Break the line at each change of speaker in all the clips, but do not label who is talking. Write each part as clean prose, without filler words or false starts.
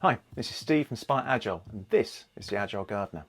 Hi, this is Steve from Spire Agile, and this is the Agile Gardener.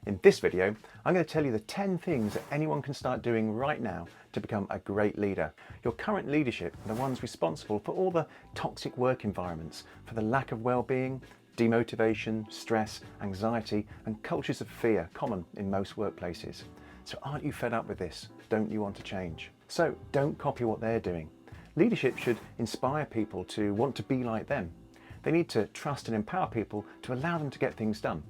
In this video, I'm going to tell you the 10 things that anyone can start doing right now to become a great leader. Your current leadership are the ones responsible for all the toxic work environments, for the lack of well-being, demotivation, stress, anxiety, and cultures of fear common in most workplaces. So aren't you fed up with this? Don't you want to change? So don't copy what they're doing. Leadership should inspire people to want to be like them. They need to trust and empower people to allow them to get things done.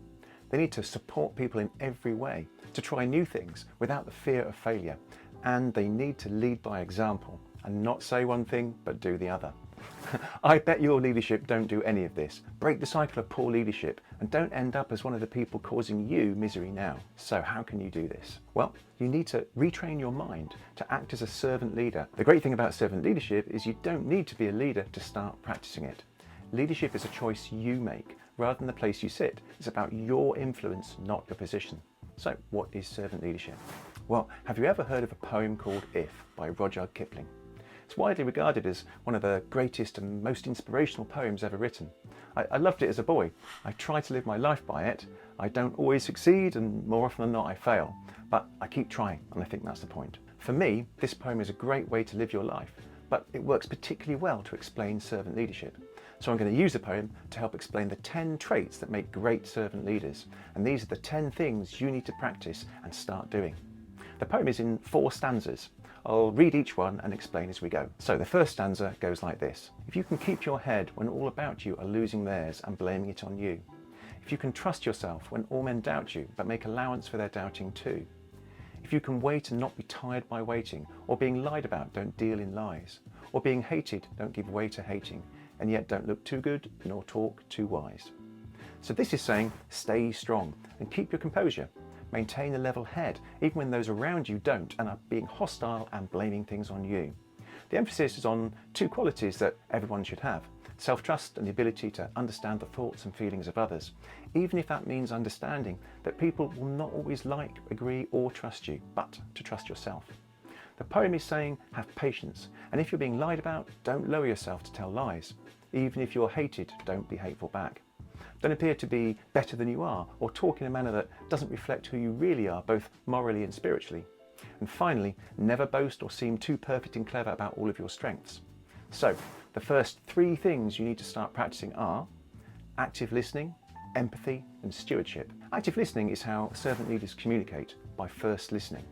They need to support people in every way, to try new things without the fear of failure. And they need to lead by example and not say one thing but do the other. I bet your leadership don't do any of this. Break the cycle of poor leadership and don't end up as one of the people causing you misery now. So how can you do this? Well, you need to retrain your mind to act as a servant leader. The great thing about servant leadership is you don't need to be a leader to start practicing it. Leadership is a choice you make rather than the place you sit. It's about your influence, not your position. So what is servant leadership? Well, have you ever heard of a poem called If by Rudyard Kipling? It's widely regarded as one of the greatest and most inspirational poems ever written. I loved it as a boy. I try to live my life by it. I don't always succeed, and more often than not I fail, but I keep trying, and I think that's the point. For me, this poem is a great way to live your life, but it works particularly well to explain servant leadership. So I'm going to use the poem to help explain the 10 traits that make great servant leaders, and these are the 10 things you need to practice and start doing. The poem is in 4 stanzas. I'll read each one and explain as we go. So the first stanza goes like this. If you can keep your head when all about you are losing theirs and blaming it on you. If you can trust yourself when all men doubt you, but make allowance for their doubting too. If you can wait and not be tired by waiting, or being lied about, don't deal in lies. Or being hated, don't give way to hating, and yet don't look too good nor talk too wise. So this is saying stay strong and keep your composure. Maintain a level head, even when those around you don't and are being hostile and blaming things on you. The emphasis is on 2 qualities that everyone should have: self-trust and the ability to understand the thoughts and feelings of others, even if that means understanding that people will not always like, agree or trust you, but to trust yourself. The poem is saying have patience, and if you're being lied about, don't lower yourself to tell lies. Even if you're hated, don't be hateful back. Don't appear to be better than you are, or talk in a manner that doesn't reflect who you really are, both morally and spiritually. And finally, never boast or seem too perfect and clever about all of your strengths. So, the first 3 things you need to start practicing are active listening, empathy, and stewardship. Active listening is how servant leaders communicate, by first listening.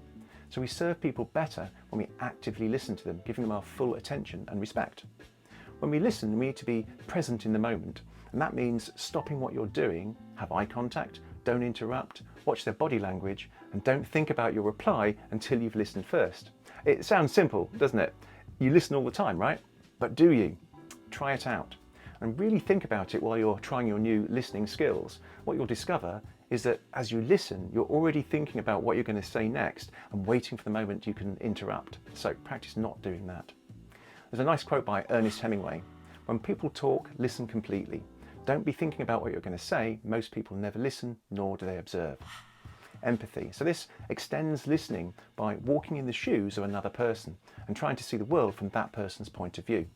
So we serve people better when we actively listen to them, giving them our full attention and respect. When we listen, we need to be present in the moment. And that means stopping what you're doing, have eye contact, don't interrupt, watch their body language, and don't think about your reply until you've listened first. It sounds simple, doesn't it? You listen all the time, right? But do you? Try it out. And really think about it while you're trying your new listening skills. What you'll discover is that as you listen, you're already thinking about what you're going to say next and waiting for the moment you can interrupt. So practice not doing that. There's a nice quote by Ernest Hemingway. When people talk, listen completely. Don't be thinking about what you're going to say. Most people never listen, nor do they observe. Empathy. So this extends listening by walking in the shoes of another person and trying to see the world from that person's point of view.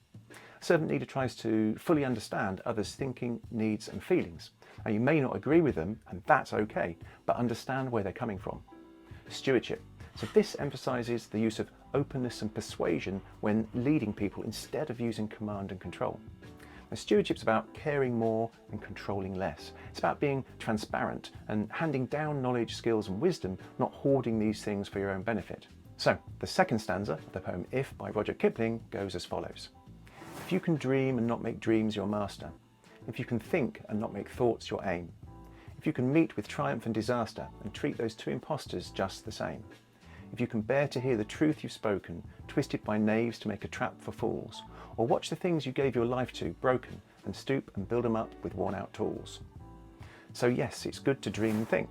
A servant leader tries to fully understand others' thinking, needs and feelings. Now you may not agree with them, and that's okay, but understand where they're coming from. Stewardship. So this emphasises the use of openness and persuasion when leading people instead of using command and control. Now, stewardship's about caring more and controlling less. It's about being transparent and handing down knowledge, skills and wisdom, not hoarding these things for your own benefit. So the second stanza of the poem If by Rudyard Kipling goes as follows. If you can dream and not make dreams your master, if you can think and not make thoughts your aim, if you can meet with triumph and disaster and treat those 2 impostors just the same, if you can bear to hear the truth you've spoken, twisted by knaves to make a trap for fools, or watch the things you gave your life to broken and stoop and build them up with worn out tools. So yes, it's good to dream and think,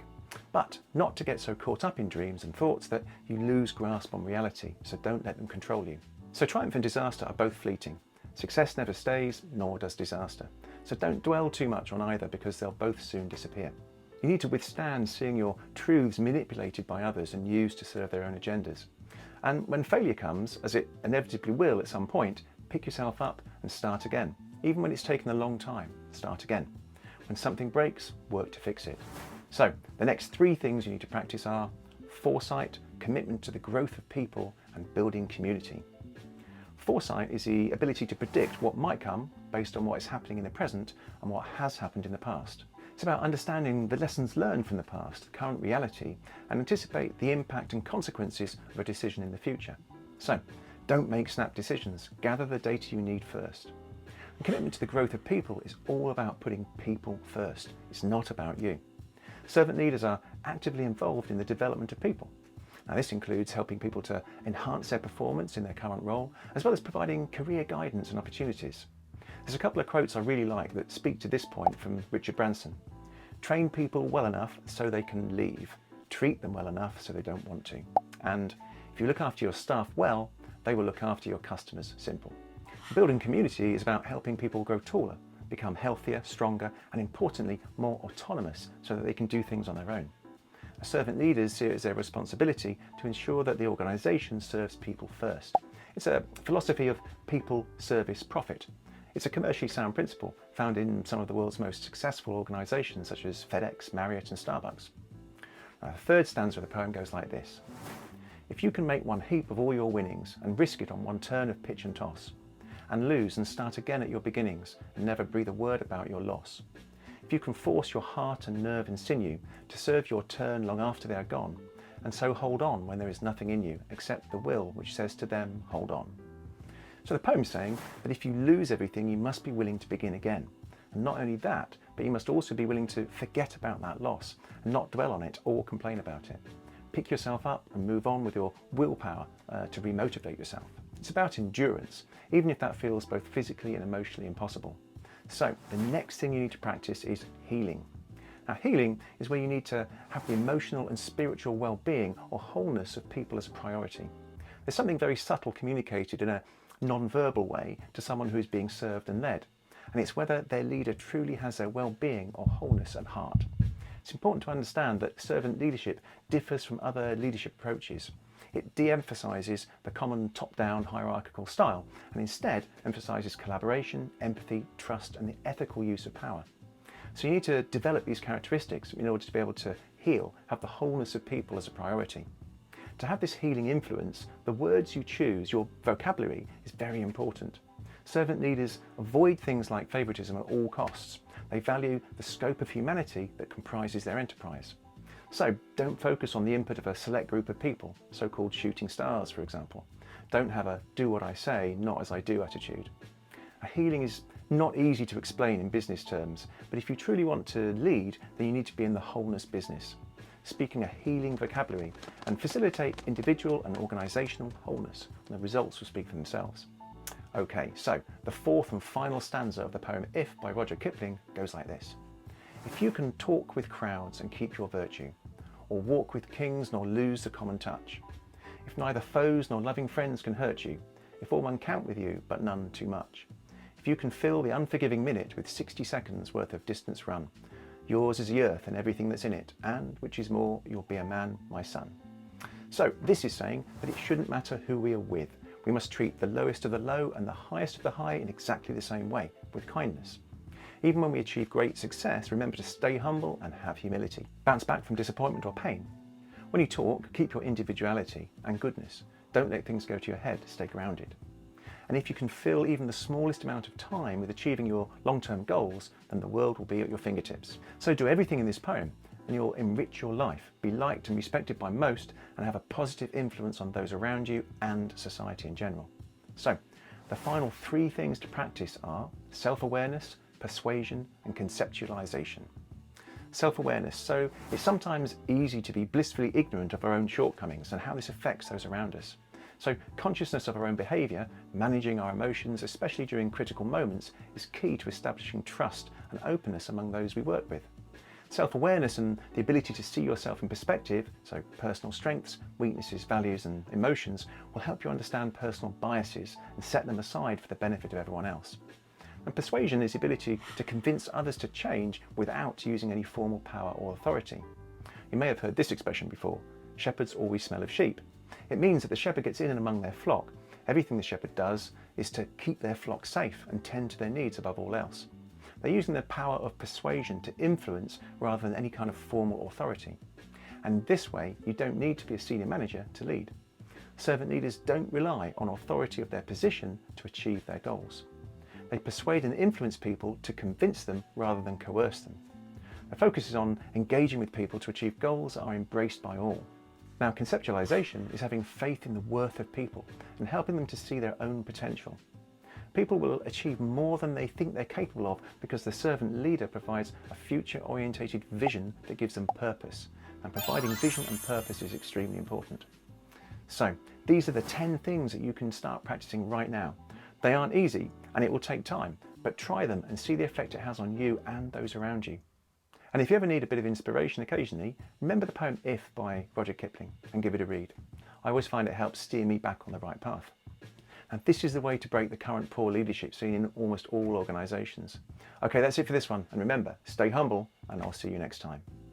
but not to get so caught up in dreams and thoughts that you lose grasp on reality, so don't let them control you. So triumph and disaster are both fleeting. Success never stays, nor does disaster. So don't dwell too much on either, because they'll both soon disappear. You need to withstand seeing your truths manipulated by others and used to serve their own agendas. And when failure comes, as it inevitably will at some point, pick yourself up and start again. Even when it's taken a long time, start again. When something breaks, work to fix it. So the next 3 things you need to practice are foresight, commitment to the growth of people, and building community. Foresight is the ability to predict what might come based on what is happening in the present and what has happened in the past. It's about understanding the lessons learned from the past, the current reality, and anticipate the impact and consequences of a decision in the future. So, don't make snap decisions. Gather the data you need first. And commitment to the growth of people is all about putting people first. It's not about you. Servant leaders are actively involved in the development of people. Now, this includes helping people to enhance their performance in their current role, as well as providing career guidance and opportunities. There's a couple of quotes I really like that speak to this point from Richard Branson. Train people well enough so they can leave. Treat them well enough so they don't want to. And if you look after your staff well, they will look after your customers. Simple. Building community is about helping people grow taller, become healthier, stronger, and importantly, more autonomous so that they can do things on their own. Servant leaders see it as their responsibility to ensure that the organisation serves people first. It's a philosophy of people, service, profit. It's a commercially sound principle found in some of the world's most successful organisations such as FedEx, Marriott and Starbucks. Now, the third stanza of the poem goes like this. If you can make one heap of all your winnings and risk it on one turn of pitch and toss, and lose and start again at your beginnings and never breathe a word about your loss, if you can force your heart and nerve and sinew to serve your turn long after they are gone, and so hold on when there is nothing in you except the will which says to them, hold on. So the poem's saying that if you lose everything, you must be willing to begin again. And not only that, but you must also be willing to forget about that loss and not dwell on it or complain about it. Pick yourself up and move on with your willpower to remotivate yourself. It's about endurance, even if that feels both physically and emotionally impossible. So the next thing you need to practice is healing. Now, healing is where you need to have the emotional and spiritual well-being or wholeness of people as a priority. There's something very subtle communicated in a non-verbal way to someone who is being served and led, and it's whether their leader truly has their well-being or wholeness at heart. It's important to understand that servant leadership differs from other leadership approaches. It de-emphasises the common top-down hierarchical style and instead emphasises collaboration, empathy, trust and the ethical use of power. So you need to develop these characteristics in order to be able to heal, have the wholeness of people as a priority. To have this healing influence, the words you choose, your vocabulary, is very important. Servant leaders avoid things like favouritism at all costs. They value the scope of humanity that comprises their enterprise. So don't focus on the input of a select group of people, so-called shooting stars, for example. Don't have a do what I say, not as I do attitude. A healing is not easy to explain in business terms, but if you truly want to lead, then you need to be in the wholeness business, speaking a healing vocabulary and facilitate individual and organisational wholeness, and the results will speak for themselves. Okay, so the fourth and final stanza of the poem If by Rudyard Kipling goes like this. If you can talk with crowds and keep your virtue, or walk with kings nor lose the common touch, if neither foes nor loving friends can hurt you, if all men count with you but none too much, if you can fill the unforgiving minute with 60 seconds worth of distance run, yours is the earth and everything that's in it, and, which is more, you'll be a man, my son. So this is saying that it shouldn't matter who we are with. We must treat the lowest of the low and the highest of the high in exactly the same way, with kindness. Even when we achieve great success, remember to stay humble and have humility. Bounce back from disappointment or pain. When you talk, keep your individuality and goodness. Don't let things go to your head, stay grounded. And if you can fill even the smallest amount of time with achieving your long-term goals, then the world will be at your fingertips. So do everything in this poem and you'll enrich your life, be liked and respected by most, and have a positive influence on those around you and society in general. So the final 3 things to practice are self-awareness, persuasion and conceptualisation. Self-awareness. So it's sometimes easy to be blissfully ignorant of our own shortcomings and how this affects those around us. So consciousness of our own behaviour, managing our emotions, especially during critical moments, is key to establishing trust and openness among those we work with. Self-awareness and the ability to see yourself in perspective, so personal strengths, weaknesses, values and emotions, will help you understand personal biases and set them aside for the benefit of everyone else. And persuasion is the ability to convince others to change without using any formal power or authority. You may have heard this expression before, shepherds always smell of sheep. It means that the shepherd gets in and among their flock. Everything the shepherd does is to keep their flock safe and tend to their needs above all else. They're using the power of persuasion to influence rather than any kind of formal authority. And this way, you don't need to be a senior manager to lead. Servant leaders don't rely on authority of their position to achieve their goals. They persuade and influence people to convince them rather than coerce them. The focus is on engaging with people to achieve goals that are embraced by all. Now, conceptualisation is having faith in the worth of people and helping them to see their own potential. People will achieve more than they think they're capable of because the servant leader provides a future-orientated vision that gives them purpose. And providing vision and purpose is extremely important. So, these are the 10 things that you can start practicing right now. They aren't easy and it will take time, but try them and see the effect it has on you and those around you. And if you ever need a bit of inspiration occasionally, remember the poem If by Rudyard Kipling and give it a read. I always find it helps steer me back on the right path. And this is the way to break the current poor leadership seen in almost all organisations. Okay, that's it for this one. And remember, stay humble and I'll see you next time.